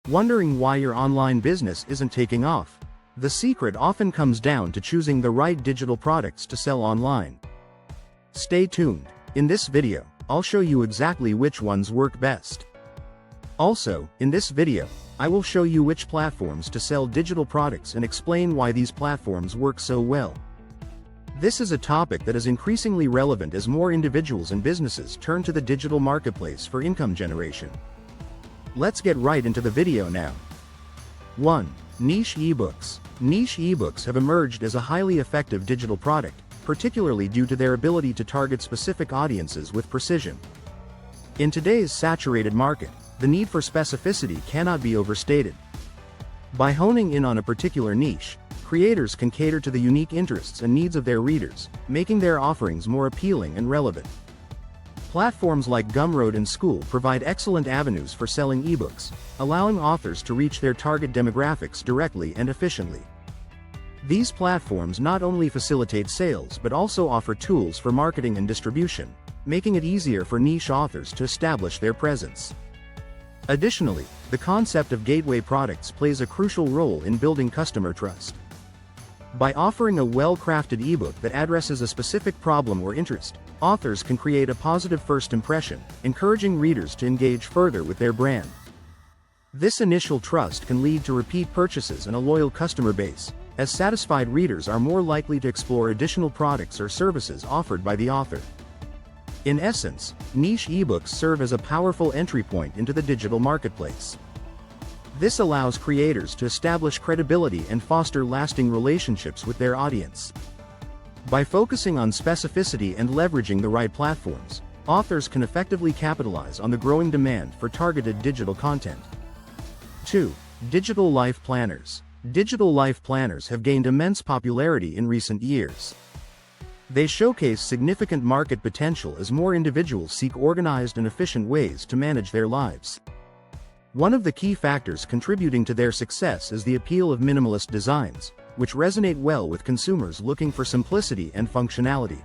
Wondering why your online business isn't taking off? The secret often comes down to choosing the right digital products to sell online. Stay tuned. In this video, I'll show you exactly which ones work best. Also, in this video, I will show you which platforms to sell digital products and explain why these platforms work so well. This is a topic that is increasingly relevant as more individuals and businesses turn to the digital marketplace for income generation. Let's get right into the video now. 1. Niche ebooks. Niche ebooks have emerged as a highly effective digital product, particularly due to their ability to target specific audiences with precision. In today's saturated market, the need for specificity cannot be overstated. By honing in on a particular niche, creators can cater to the unique interests and needs of their readers, making their offerings more appealing and relevant. Platforms like Gumroad and School provide excellent avenues for selling ebooks, allowing authors to reach their target demographics directly and efficiently. These platforms not only facilitate sales but also offer tools for marketing and distribution, making it easier for niche authors to establish their presence. Additionally, the concept of gateway products plays a crucial role in building customer trust. By offering a well-crafted ebook that addresses a specific problem or interest, authors can create a positive first impression, encouraging readers to engage further with their brand. This initial trust can lead to repeat purchases and a loyal customer base, as satisfied readers are more likely to explore additional products or services offered by the author. In essence, niche ebooks serve as a powerful entry point into the digital marketplace. This allows creators to establish credibility and foster lasting relationships with their audience. By focusing on specificity and leveraging the right platforms, authors can effectively capitalize on the growing demand for targeted digital content. 2. Digital life planners. Digital life planners have gained immense popularity in recent years. They showcase significant market potential as more individuals seek organized and efficient ways to manage their lives. One of the key factors contributing to their success is the appeal of minimalist designs, which resonate well with consumers looking for simplicity and functionality.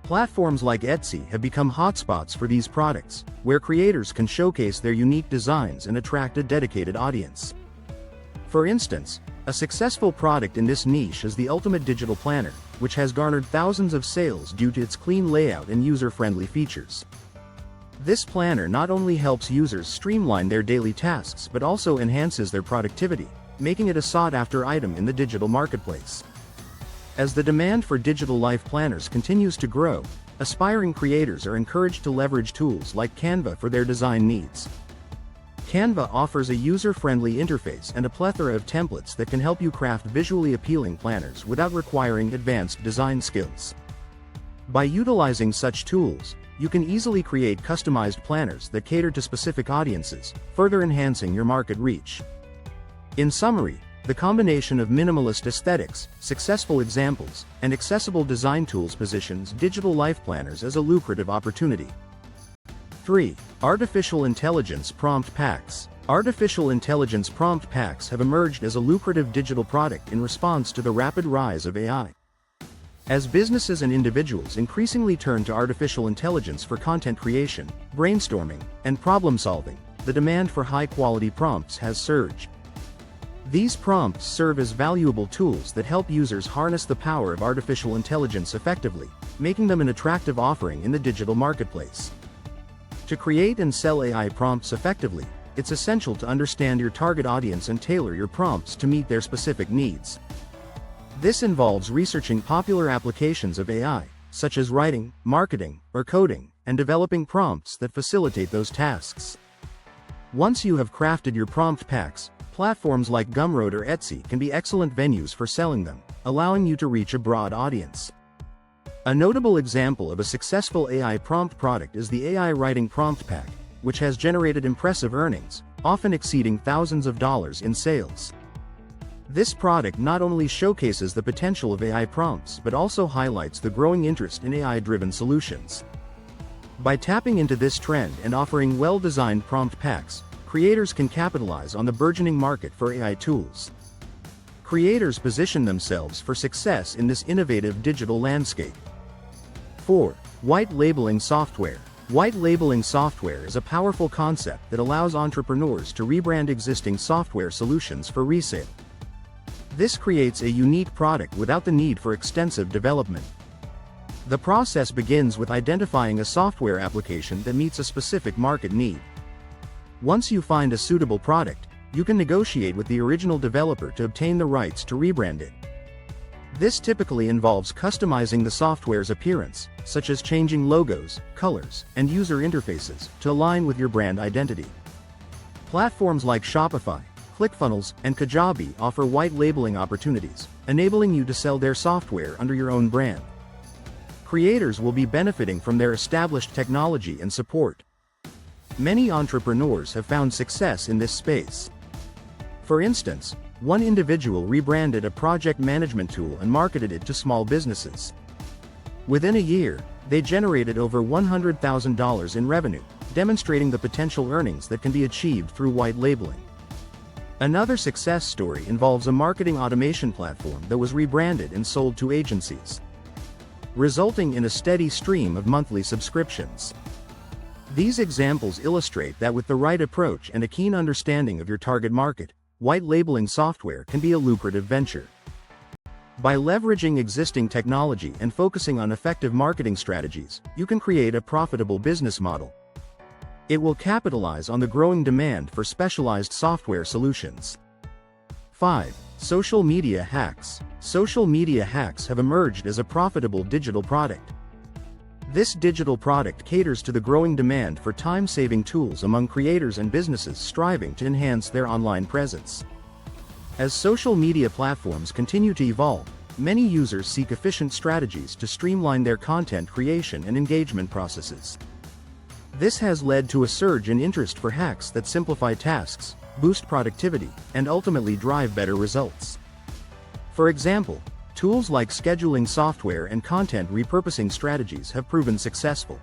Platforms like Etsy have become hotspots for these products, where creators can showcase their unique designs and attract a dedicated audience. For instance, a successful product in this niche is the Ultimate Digital Planner, which has garnered thousands of sales due to its clean layout and user-friendly features. This planner not only helps users streamline their daily tasks but also enhances their productivity, making it a sought-after item in the digital marketplace. As the demand for digital life planners continues to grow, aspiring creators are encouraged to leverage tools like Canva for their design needs. Canva offers a user-friendly interface and a plethora of templates that can help you craft visually appealing planners without requiring advanced design skills. By utilizing such tools, you can easily create customized planners that cater to specific audiences, further enhancing your market reach. In summary, the combination of minimalist aesthetics, successful examples, and accessible design tools positions digital life planners as a lucrative opportunity. 3. Artificial intelligence prompt packs. Artificial intelligence prompt packs have emerged as a lucrative digital product in response to the rapid rise of AI. As businesses and individuals increasingly turn to artificial intelligence for content creation, brainstorming, and problem-solving, the demand for high-quality prompts has surged. These prompts serve as valuable tools that help users harness the power of artificial intelligence effectively, making them an attractive offering in the digital marketplace. To create and sell AI prompts effectively, it's essential to understand your target audience and tailor your prompts to meet their specific needs. This involves researching popular applications of AI, such as writing, marketing, or coding, and developing prompts that facilitate those tasks. Once you have crafted your prompt packs, platforms like Gumroad or Etsy can be excellent venues for selling them, allowing you to reach a broad audience. A notable example of a successful AI prompt product is the AI Writing Prompt Pack, which has generated impressive earnings, often exceeding thousands of dollars in sales. This product not only showcases the potential of AI prompts but also highlights the growing interest in AI-driven solutions. By tapping into this trend and offering well-designed prompt packs, creators can capitalize on the burgeoning market for AI tools. Creators position themselves for success in this innovative digital landscape. 4. White labeling software. White labeling software is a powerful concept that allows entrepreneurs to rebrand existing software solutions for resale. This creates a unique product without the need for extensive development. The process begins with identifying a software application that meets a specific market need. Once you find a suitable product, you can negotiate with the original developer to obtain the rights to rebrand it. This typically involves customizing the software's appearance, such as changing logos, colors, and user interfaces, to align with your brand identity. Platforms like Shopify, ClickFunnels, and Kajabi offer white labeling opportunities, enabling you to sell their software under your own brand. Creators will be benefiting from their established technology and support. Many entrepreneurs have found success in this space. For instance, one individual rebranded a project management tool and marketed it to small businesses. Within a year, they generated over $100,000 in revenue, demonstrating the potential earnings that can be achieved through white labeling. Another success story involves a marketing automation platform that was rebranded and sold to agencies, resulting in a steady stream of monthly subscriptions. These examples illustrate that with the right approach and a keen understanding of your target market, white labeling software can be a lucrative venture. By leveraging existing technology and focusing on effective marketing strategies, you can create a profitable business model. It will capitalize on the growing demand for specialized software solutions. 5. Social media hacks. Social media hacks have emerged as a profitable digital product. This digital product caters to the growing demand for time-saving tools among creators and businesses striving to enhance their online presence. As social media platforms continue to evolve, many users seek efficient strategies to streamline their content creation and engagement processes. This has led to a surge in interest for hacks that simplify tasks, boost productivity, and ultimately drive better results. For example, tools like scheduling software and content repurposing strategies have proven successful.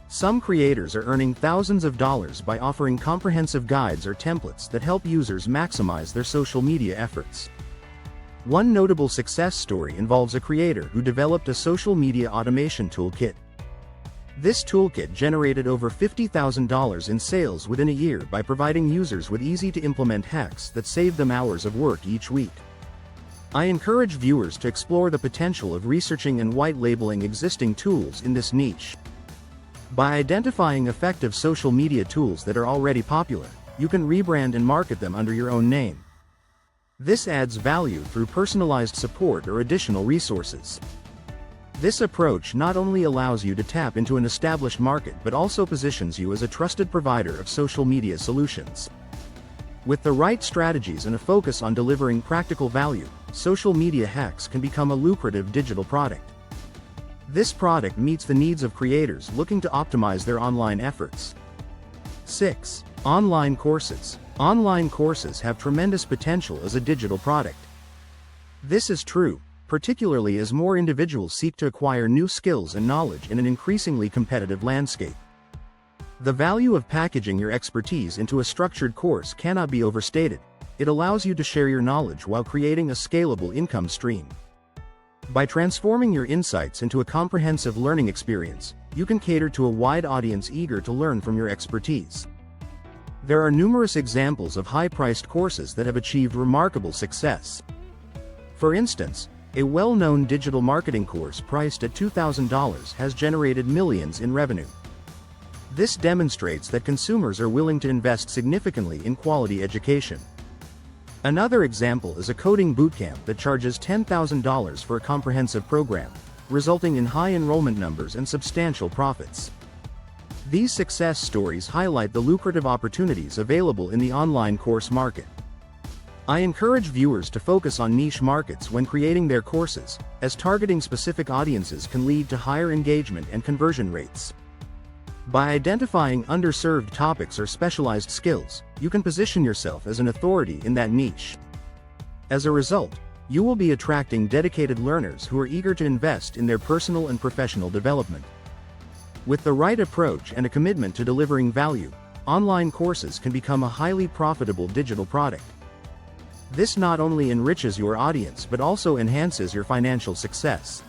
Some creators are earning thousands of dollars by offering comprehensive guides or templates that help users maximize their social media efforts. One notable success story involves a creator who developed a social media automation toolkit. This toolkit generated over $50,000 in sales within a year by providing users with easy-to-implement hacks that save them hours of work each week. I encourage viewers to explore the potential of researching and white labeling existing tools in this niche. By identifying effective social media tools that are already popular, you can rebrand and market them under your own name. This adds value through personalized support or additional resources. This approach not only allows you to tap into an established market but also positions you as a trusted provider of social media solutions. With the right strategies and a focus on delivering practical value, social media hacks can become a lucrative digital product. This product meets the needs of creators looking to optimize their online efforts. 6. Online courses. Online courses have tremendous potential as a digital product. This is true, particularly as more individuals seek to acquire new skills and knowledge in an increasingly competitive landscape. The value of packaging your expertise into a structured course cannot be overstated. It allows you to share your knowledge while creating a scalable income stream. By transforming your insights into a comprehensive learning experience, you can cater to a wide audience eager to learn from your expertise. There are numerous examples of high-priced courses that have achieved remarkable success. For instance, a well-known digital marketing course priced at $2,000 has generated millions in revenue. This demonstrates that consumers are willing to invest significantly in quality education. Another example is a coding bootcamp that charges $10,000 for a comprehensive program, resulting in high enrollment numbers and substantial profits. These success stories highlight the lucrative opportunities available in the online course market. I encourage viewers to focus on niche markets when creating their courses, as targeting specific audiences can lead to higher engagement and conversion rates. By identifying underserved topics or specialized skills, you can position yourself as an authority in that niche. As a result, you will be attracting dedicated learners who are eager to invest in their personal and professional development. With the right approach and a commitment to delivering value, online courses can become a highly profitable digital product. This not only enriches your audience but also enhances your financial success.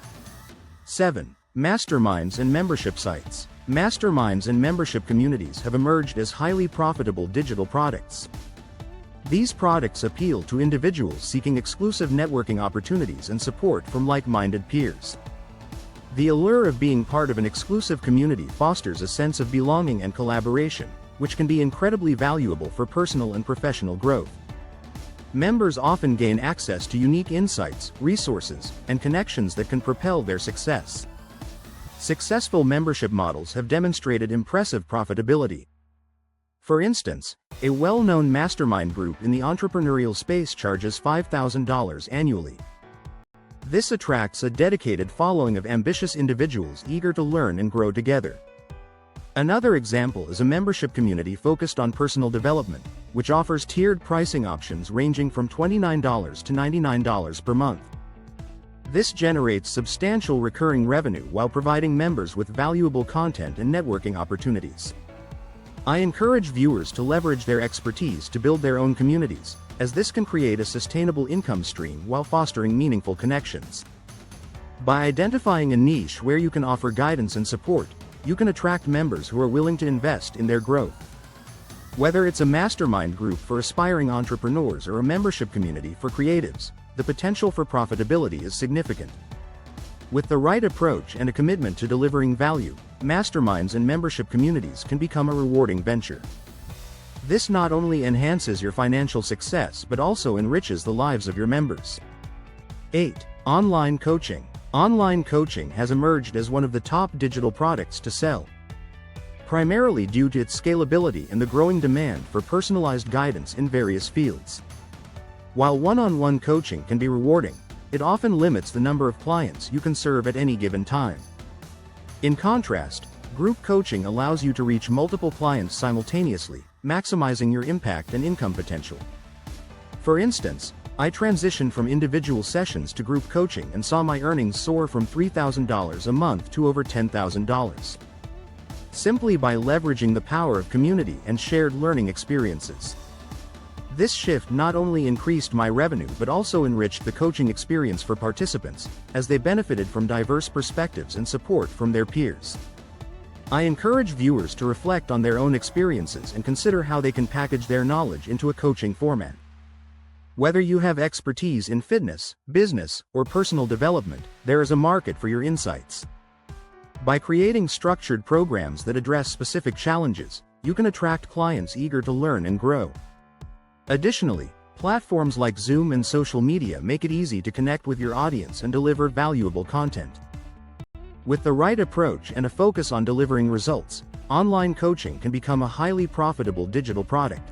7. Masterminds and membership sites. masterminds and membership communities have emerged as highly profitable digital products. These products appeal to individuals seeking exclusive networking opportunities and support from like-minded peers. The allure of being part of an exclusive community fosters a sense of belonging and collaboration, which can be incredibly valuable for personal and professional growth. Members often gain access to unique insights, resources, and connections that can propel their success. Successful membership models have demonstrated impressive profitability. For instance, a well-known mastermind group in the entrepreneurial space charges $5,000 annually. This attracts a dedicated following of ambitious individuals eager to learn and grow together. Another example is a membership community focused on personal development, which offers tiered pricing options ranging from $29 to $99 per month. This generates substantial recurring revenue while providing members with valuable content and networking opportunities. I encourage viewers to leverage their expertise to build their own communities, as this can create a sustainable income stream while fostering meaningful connections. By identifying a niche where you can offer guidance and support, you can attract members who are willing to invest in their growth. Whether it's a mastermind group for aspiring entrepreneurs or a membership community for creatives, the potential for profitability is significant. With the right approach and a commitment to delivering value, masterminds and membership communities can become a rewarding venture. This not only enhances your financial success but also enriches the lives of your members. 8. Online coaching. Online coaching has emerged as one of the top digital products to sell, primarily due to its scalability and the growing demand for personalized guidance in various fields. While one-on-one coaching can be rewarding, it often limits the number of clients you can serve at any given time. In contrast, group coaching allows you to reach multiple clients simultaneously, maximizing your impact and income potential. For instance, I transitioned from individual sessions to group coaching and saw my earnings soar from $3,000 a month to over $10,000. Simply by leveraging the power of community and shared learning experiences. This shift not only increased my revenue but also enriched the coaching experience for participants, as they benefited from diverse perspectives and support from their peers. I encourage viewers to reflect on their own experiences and consider how they can package their knowledge into a coaching format. Whether you have expertise in fitness, business, or personal development, there is a market for your insights. By creating structured programs that address specific challenges, you can attract clients eager to learn and grow. Additionally, platforms like Zoom and social media make it easy to connect with your audience and deliver valuable content. With the right approach and a focus on delivering results, online coaching can become a highly profitable digital product.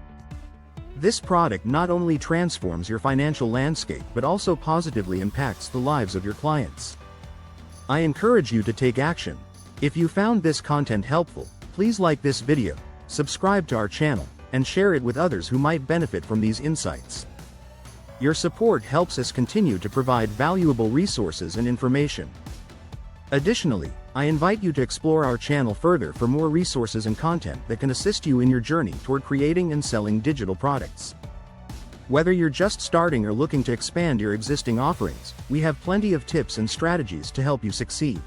This product not only transforms your financial landscape but also positively impacts the lives of your clients. I encourage you to take action. If you found this content helpful, please like this video, subscribe to our channel, and share it with others who might benefit from these insights. Your support helps us continue to provide valuable resources and information. Additionally, I invite you to explore our channel further for more resources and content that can assist you in your journey toward creating and selling digital products. Whether you're just starting or looking to expand your existing offerings, we have plenty of tips and strategies to help you succeed.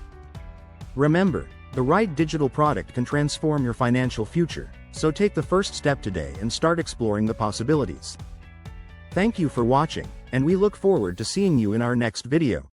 Remember, the right digital product can transform your financial future, so take the first step today and start exploring the possibilities. Thank you for watching, and we look forward to seeing you in our next video.